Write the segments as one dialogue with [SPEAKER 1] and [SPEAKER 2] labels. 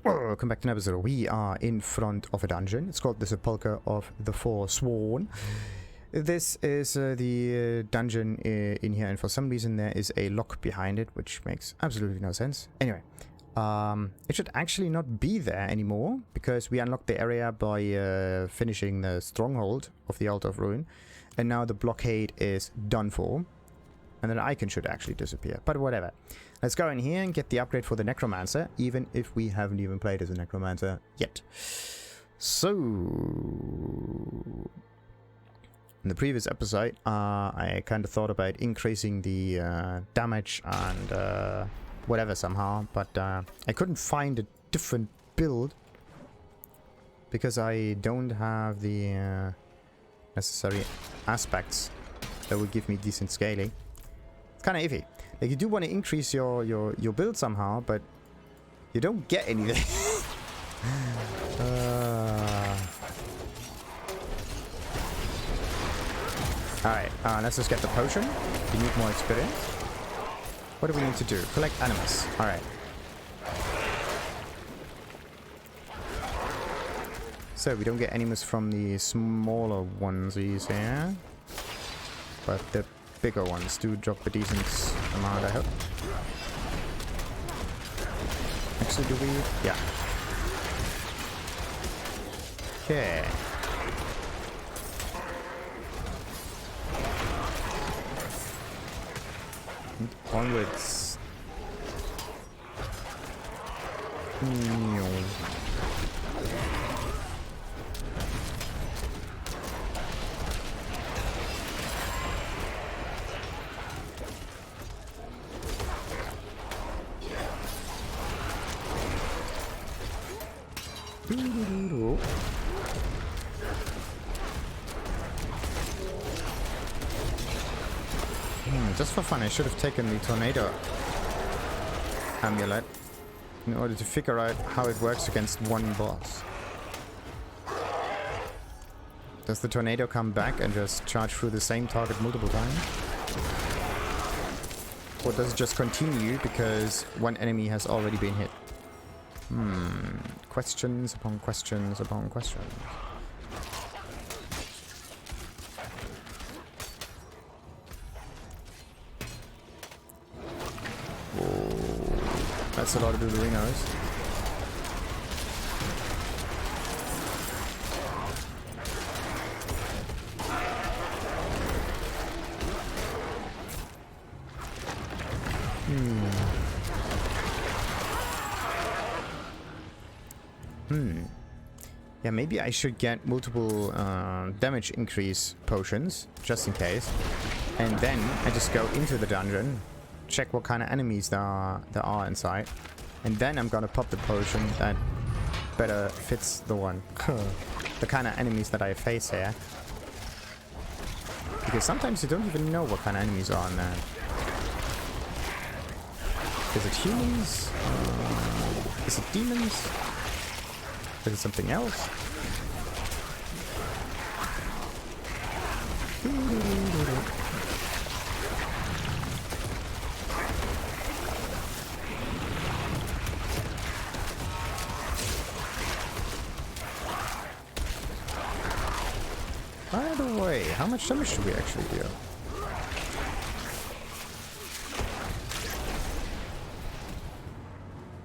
[SPEAKER 1] Welcome back to an episode. We are in front of a dungeon. It's called the Sepulcher of the Forsworn. This is the dungeon in here, and for some reason there is a lock behind it, which makes absolutely no sense. Anyway, it should actually not be there anymore, because we unlocked the area by finishing the stronghold of the Altar of Ruin, and now the blockade is done for. And then icon should actually disappear, but whatever. Let's go in here and get the upgrade for the Necromancer, even if we haven't even played as a Necromancer yet. So, in the previous episode, I kind of thought about increasing the damage and whatever somehow, but I couldn't find a different build because I don't have the necessary aspects that would give me decent scaling. It's kind of iffy. Like, you do want to increase your build somehow, but you don't get anything. Alright, let's just get the potion. We need more experience. What do we need to do? Collect Animus. Alright. So, we don't get Animus from the smaller onesies here. But the bigger ones do drop a decent amount, I hope. Actually, do we? Yeah. Okay. And onwards. Just for fun, I should have taken the tornado amulet in order to figure out how it works against one boss. Does the tornado come back and just charge through the same target multiple times? Or does it just continue because one enemy has already been hit? Questions upon questions upon questions. That's a lot of Dudorinos. Yeah, maybe I should get multiple damage increase potions, just in case. And then I just go into the dungeon, check what kind of enemies there are inside, and then I'm gonna pop the potion that better fits the kind of enemies that I face here. Because sometimes you don't even know what kind of enemies are in there. Is it humans? Is it demons? Is it something else? By the way, how much damage do we actually deal?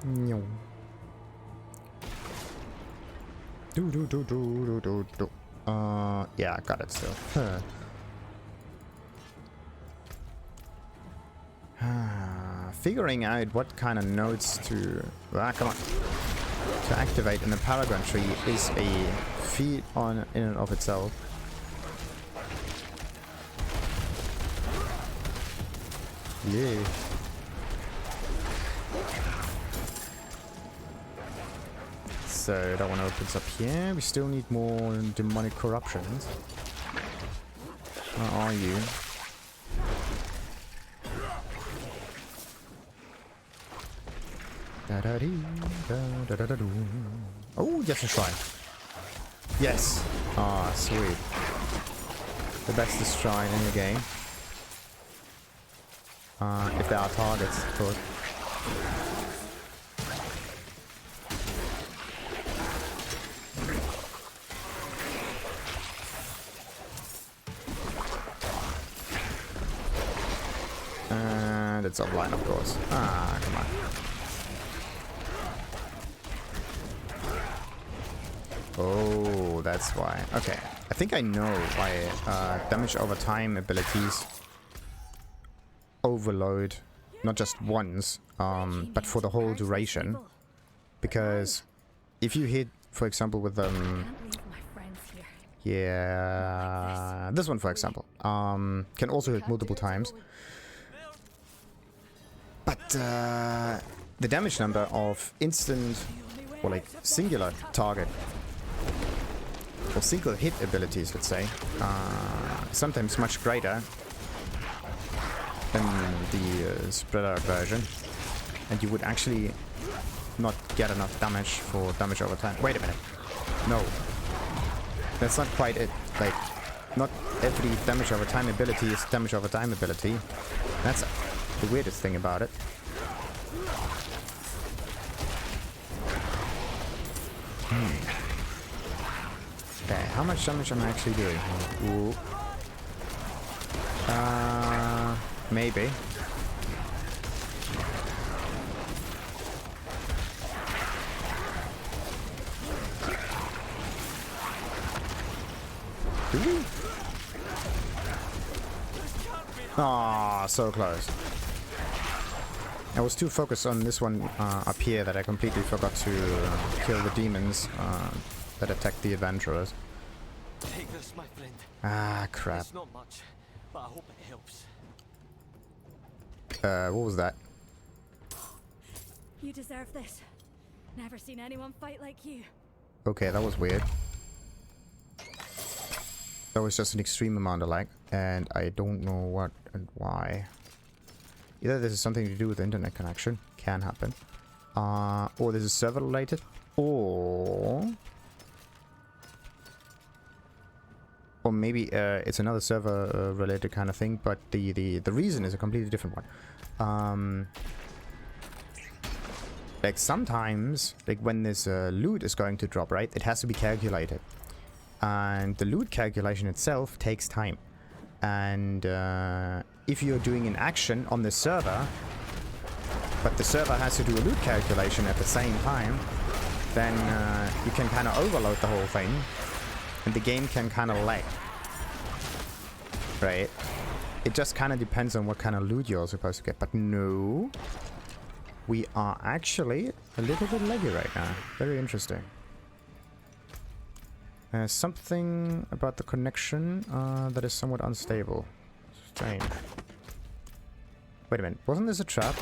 [SPEAKER 1] No. Yeah, I got it still. Figuring out what kind of nodes to activate in the Paragon tree is a feat in and of itself. Yeah. So that one opens up here. We still need more demonic corruptions. Where are you? Oh, yes, a shrine. Yes. Ah, sweet. The bestest shrine in the game. If there are targets, of course. And it's offline, of course. Ah, come on. Oh, that's why. Okay, I think I know why damage over time abilities overload not just once, but for the whole duration. Because if you hit, for example, with yeah, this one, for example, can also hit multiple times. But the damage number of instant or like singular target or single hit abilities, let's say, sometimes much greater than the spread out version, and you would actually not get enough damage for damage over time. Wait a minute. No. That's not quite it. Like, not every damage over time ability is damage over time ability. That's the weirdest thing about it. Okay, how much damage am I actually doing? Ooh. Maybe. Do we? Ah, so close. I was too focused on this one up here that I completely forgot to kill the demons that attack the adventurers.
[SPEAKER 2] Take this, my friend.
[SPEAKER 1] Ah, crap.
[SPEAKER 2] It's not much, but I hope it helps.
[SPEAKER 1] What was that?
[SPEAKER 3] You deserve this. Never seen anyone fight like you.
[SPEAKER 1] Okay, that was weird. That was just an extreme amount of lag, and I don't know what and why. Either this is something to do with the internet connection, can happen, or this is server related, or maybe it's another server related kind of thing, but the reason is a completely different one. Like sometimes, like when this loot is going to drop, right, it has to be calculated. And the loot calculation itself takes time. And if you're doing an action on the server, but the server has to do a loot calculation at the same time, then you can kind of overload the whole thing. And the game can kind of lag. Right? It just kind of depends on what kind of loot you're supposed to get. But no. We are actually a little bit laggy right now. Very interesting. Something about the connection that is somewhat unstable. Strange. Wait a minute, wasn't this a trap?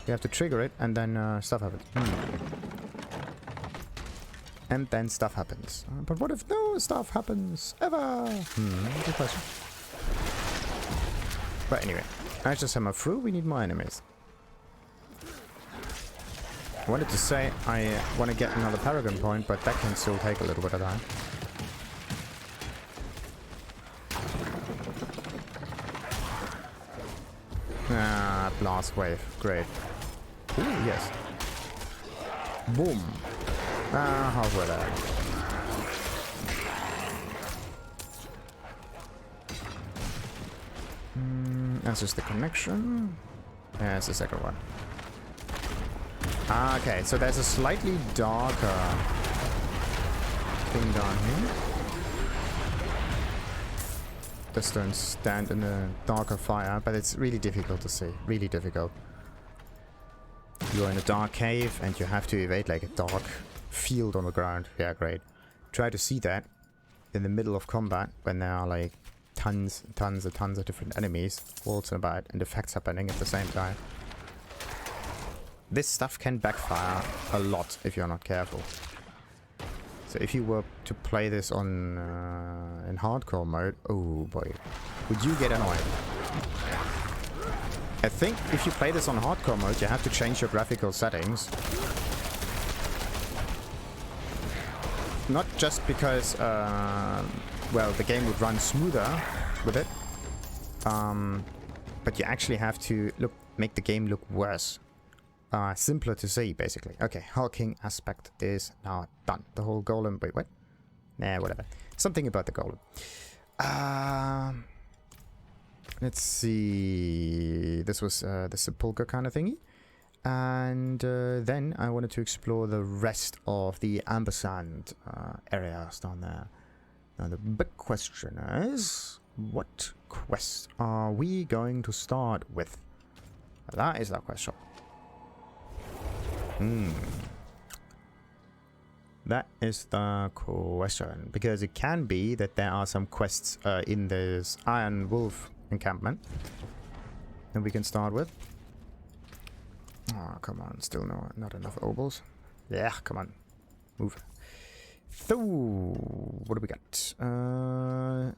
[SPEAKER 1] You have to trigger it and then stuff happens. And then stuff happens. But what if no stuff happens ever? Good question. But anyway, I just hammer through, we need more enemies. I wanted to say I want to get another Paragon point, but that can still take a little bit of time. Ah, blast wave. Great. Ooh, yes. Boom. Ah, halfway there. That's just the connection. Yeah, that's the second one. Ah, okay, so there's a slightly darker thing down here. Just don't stand in a darker fire, but it's really difficult to see. Really difficult. You're in a dark cave and you have to evade like a dark field on the ground. Yeah, great. Try to see that in the middle of combat when there are like tons of different enemies waltzing about and effects happening at the same time. This stuff can backfire a lot if you're not careful. So if you were to play this on in hardcore mode, oh boy, would you get annoyed. I think if you play this on hardcore mode, you have to change your graphical settings. Not just because, well, the game would run smoother with it, but you actually have to make the game look worse. Simpler to see, basically. Okay, hulking aspect is now done. The whole golem... Wait, what? Nah, whatever. Something about the golem. Let's see. This was the Sepulcher kind of thingy. And then I wanted to explore the rest of the ampersand areas down there. Now the big question is, what quest are we going to start with? That is the question. That is the question. Because it can be that there are some quests in this Iron Wolf encampment that we can start with. Oh, come on. Still not enough obols. Yeah, come on. Move. So, what do we got?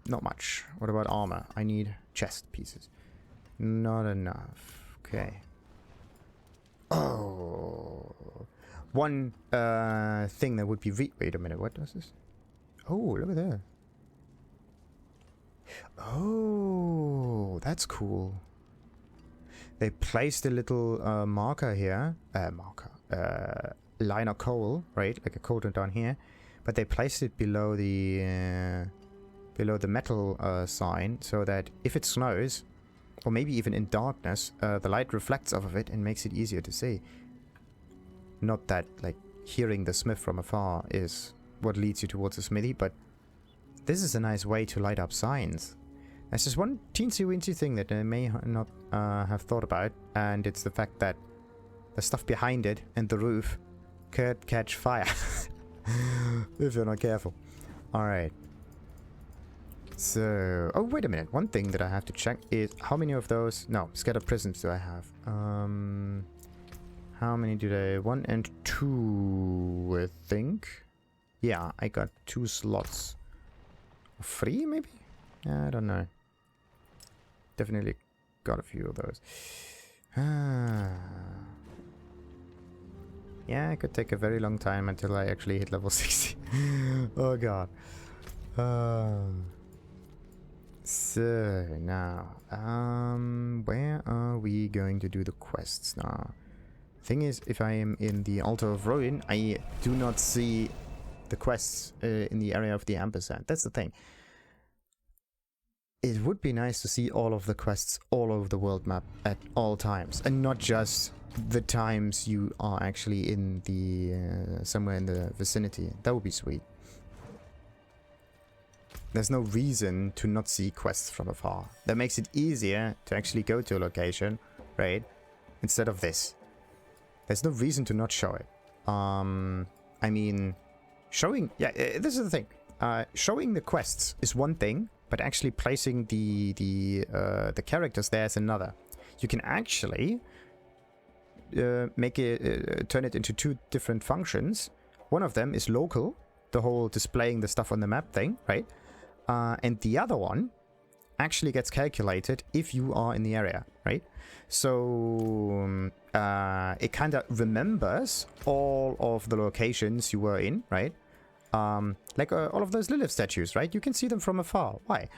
[SPEAKER 1] Not much. What about armor? I need chest pieces. Not enough. Okay. Oh. One thing that would be... Wait a minute. What does this? Oh, look at that. Oh, that's cool. They placed a little marker here. Line of coal, right? Like a coal down here. But they placed it below the metal sign, so that if it snows, or maybe even in darkness, the light reflects off of it and makes it easier to see. Not that, like, hearing the smith from afar is what leads you towards the smithy, but this is a nice way to light up signs. There's just one teensy-weensy thing that I may not have thought about, and it's the fact that the stuff behind it and the roof could catch fire. If you're not careful. Alright. So... Oh, wait a minute. One thing that I have to check is how many of those... No, scattered prisms do I have? How many do they... 1 and 2, I think. Yeah, I got 2 slots. 3, maybe? I don't know. Definitely got a few of those. Yeah, it could take a very long time until I actually hit level 60. Oh god. So now, where are we going to do the quests now? Thing is, if I am in the Altar of Ruin, I do not see the quests in the area of the ampersand. That's the thing. It would be nice to see all of the quests all over the world map at all times, and not just the times you are actually in the somewhere in the vicinity. That would be sweet. There's no reason to not see quests from afar. That makes it easier to actually go to a location, right? Instead of this. There's no reason to not show it. I mean, showing... Yeah, this is the thing. Showing the quests is one thing, but actually placing the characters there is another. You can actually make it turn it into 2 different functions. One of them is local, the whole displaying the stuff on the map thing, right? And the other one actually gets calculated if you are in the area, right? So it kind of remembers all of the locations you were in, right? Like all of those Lilith statues, right? You can see them from afar. Why?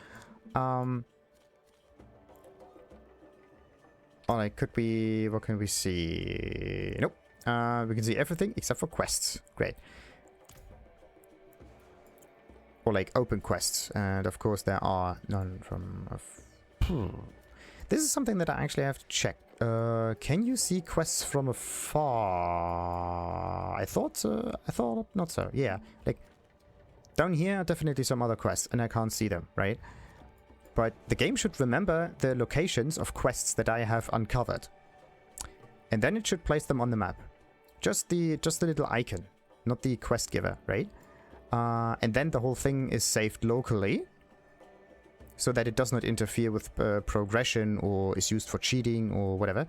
[SPEAKER 1] Alright, could we... What can we see? Nope. We can see everything except for quests. Great. Or like open quests. And of course there are none from... This is something that I actually have to check. Can you see quests from afar? I thought so. I thought not so. Yeah. Like, down here are definitely some other quests, and I can't see them, right? But the game should remember the locations of quests that I have uncovered. And then it should place them on the map. Just the little icon, not the quest giver, right? And then the whole thing is saved locally, so that it does not interfere with progression or is used for cheating or whatever.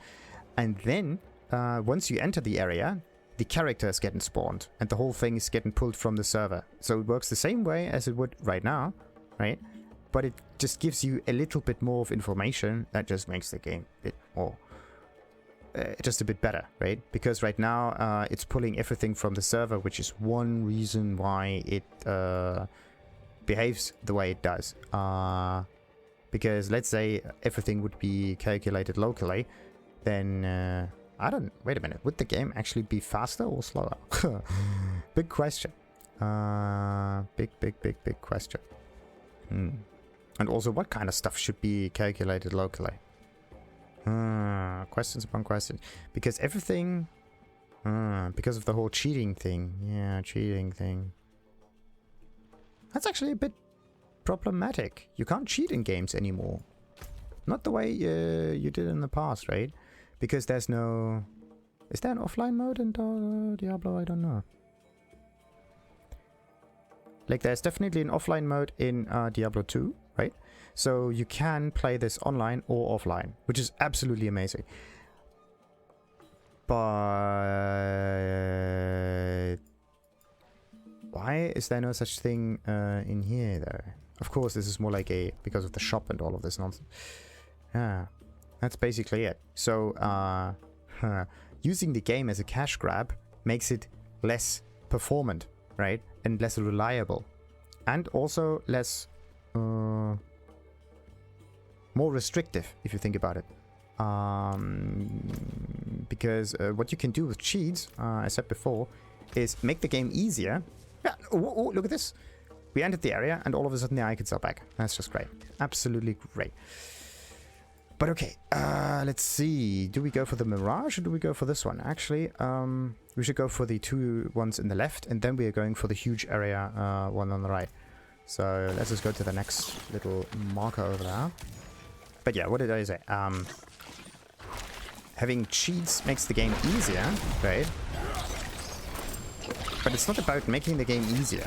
[SPEAKER 1] And then, once you enter the area, the character is getting spawned, and the whole thing is getting pulled from the server. So it works the same way as it would right now, right? But it just gives you a little bit more of information that just makes the game a bit more... just a bit better, right? Because right now, it's pulling everything from the server, which is one reason why it... behaves the way it does. Because let's say everything would be calculated locally, then wait a minute, would the game actually be faster or slower? Big question. Big question. And also, what kind of stuff should be calculated locally? Questions upon questions. Because everything... because of the whole cheating thing. Yeah, cheating thing. That's actually a bit problematic. You can't cheat in games anymore. Not the way you did in the past, right? Because there's no... Is there an offline mode in Diablo? I don't know. Like, there's definitely an offline mode in Diablo 2, right? So you can play this online or offline, which is absolutely amazing. But why is there no such thing in here, though? Of course, this is more like a... because of the shop and all of this nonsense. Yeah, that's basically it. So, using the game as a cash grab makes it less performant, right? And less reliable. And also less... more restrictive, if you think about it. Because what you can do with cheats, I said before, is make the game easier. Yeah, oh, look at this. We entered the area and all of a sudden the icons are back. That's just great. Absolutely great. But okay, let's see. Do we go for the Mirage or do we go for this one? Actually, we should go for the two ones in the left, and then we are going for the huge area one on the right. So let's just go to the next little marker over there. But yeah, what did I say? Having cheats makes the game easier, right? But it's not about making the game easier,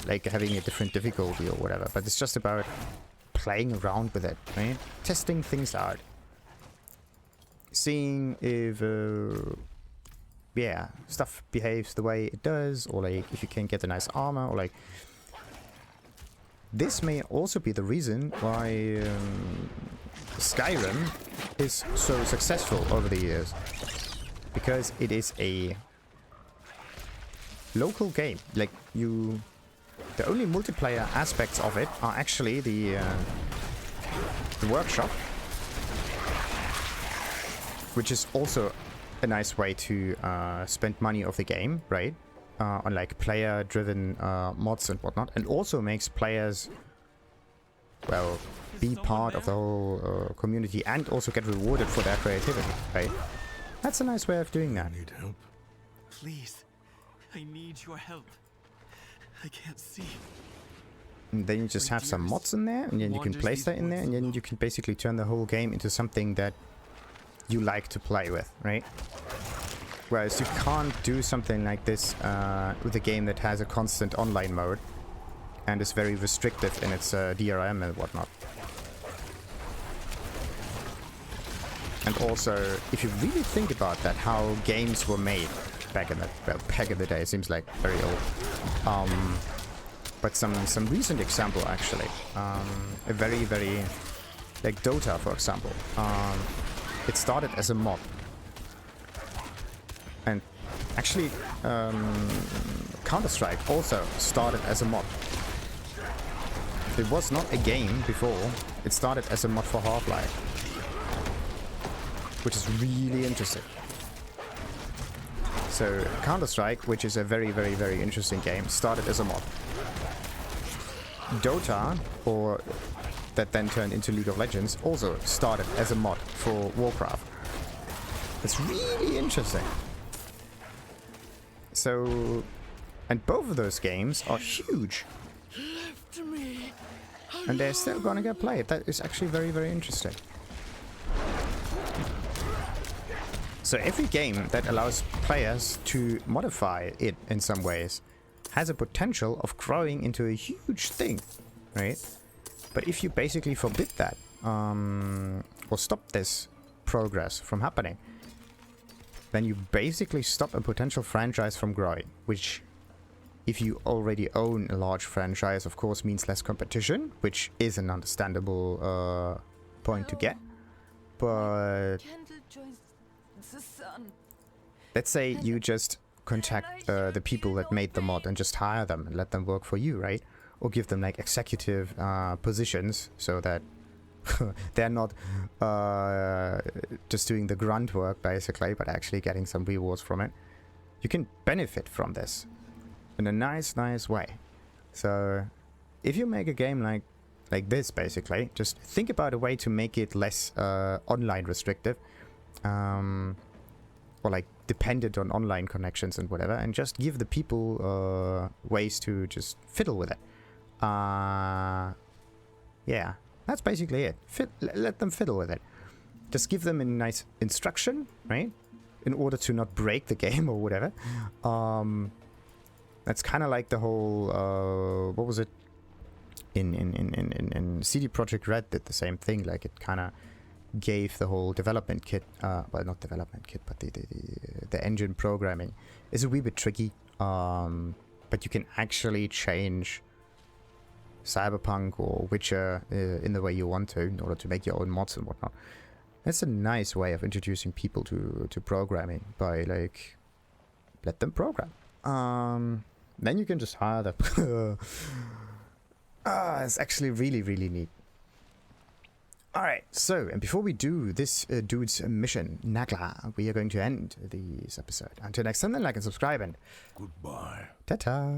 [SPEAKER 1] like having a different difficulty or whatever, but it's just about playing around with it, right? Testing things out. Seeing if, yeah, stuff behaves the way it does, or like if you can get a nice armor, or like... This may also be the reason why Skyrim is so successful over the years. Because it is a local game. Like, you... The only multiplayer aspects of it are actually the workshop, which is also a nice way to spend money of the game, right? On like player-driven mods and whatnot, and also makes players, well, be part of the whole community and also get rewarded for their creativity, right? That's a nice way of doing that.
[SPEAKER 2] Need help? Please, I need your help. I can't see.
[SPEAKER 1] And then you just have some mods in there, and then you can place that in there, and then you can basically turn the whole game into something that you like to play with, right? Whereas you can't do something like this with a game that has a constant online mode and is very restrictive in its DRM and whatnot. And also, if you really think about that, how games were made back in the day, it seems like very old. But some recent example actually, a very like Dota, for example. It started as a mod. And actually, Counter-Strike also started as a mod. It was not a game before, it started as a mod for Half-Life. Which is really interesting. So, Counter-Strike, which is a very interesting game, started as a mod. Dota, or that then turned into League of Legends, also started as a mod for Warcraft. It's really interesting. So, and both of those games are huge. And they're still gonna get played. That is actually very interesting. So every game that allows players to modify it in some ways has a potential of growing into a huge thing, right? But if you basically forbid that, or stop this progress from happening, then you basically stop a potential franchise from growing, which, if you already own a large franchise, of course means less competition, which is an understandable point to get. But let's say you just contact the people that made the mod and just hire them and let them work for you, right? Or give them like executive positions so that they're not just doing the grunt work basically, but actually getting some rewards from it. You can benefit from this in a nice way. So if you make a game like like this, basically. Just think about a way to make it less online restrictive, or like dependent on online connections and whatever, and just give the people ways to just fiddle with it. Yeah, that's basically it. Let them fiddle with it. Just give them a nice instruction, right? In order to not break the game or whatever. That's kind of like the whole, what was it? In CD Projekt Red did the same thing. Like, it kind of gave the whole development kit, well, not development kit, but the engine programming is a wee bit tricky. But you can actually change Cyberpunk or Witcher in the way you want to in order to make your own mods and whatnot. That's a nice way of introducing people to programming by, like, let them program. Then you can just hire them. It's actually really, really neat. Alright, so, and before we do this dude's mission, Nagla, we are going to end this episode. Until next time, then like and subscribe, and
[SPEAKER 4] goodbye.
[SPEAKER 1] Ta-ta!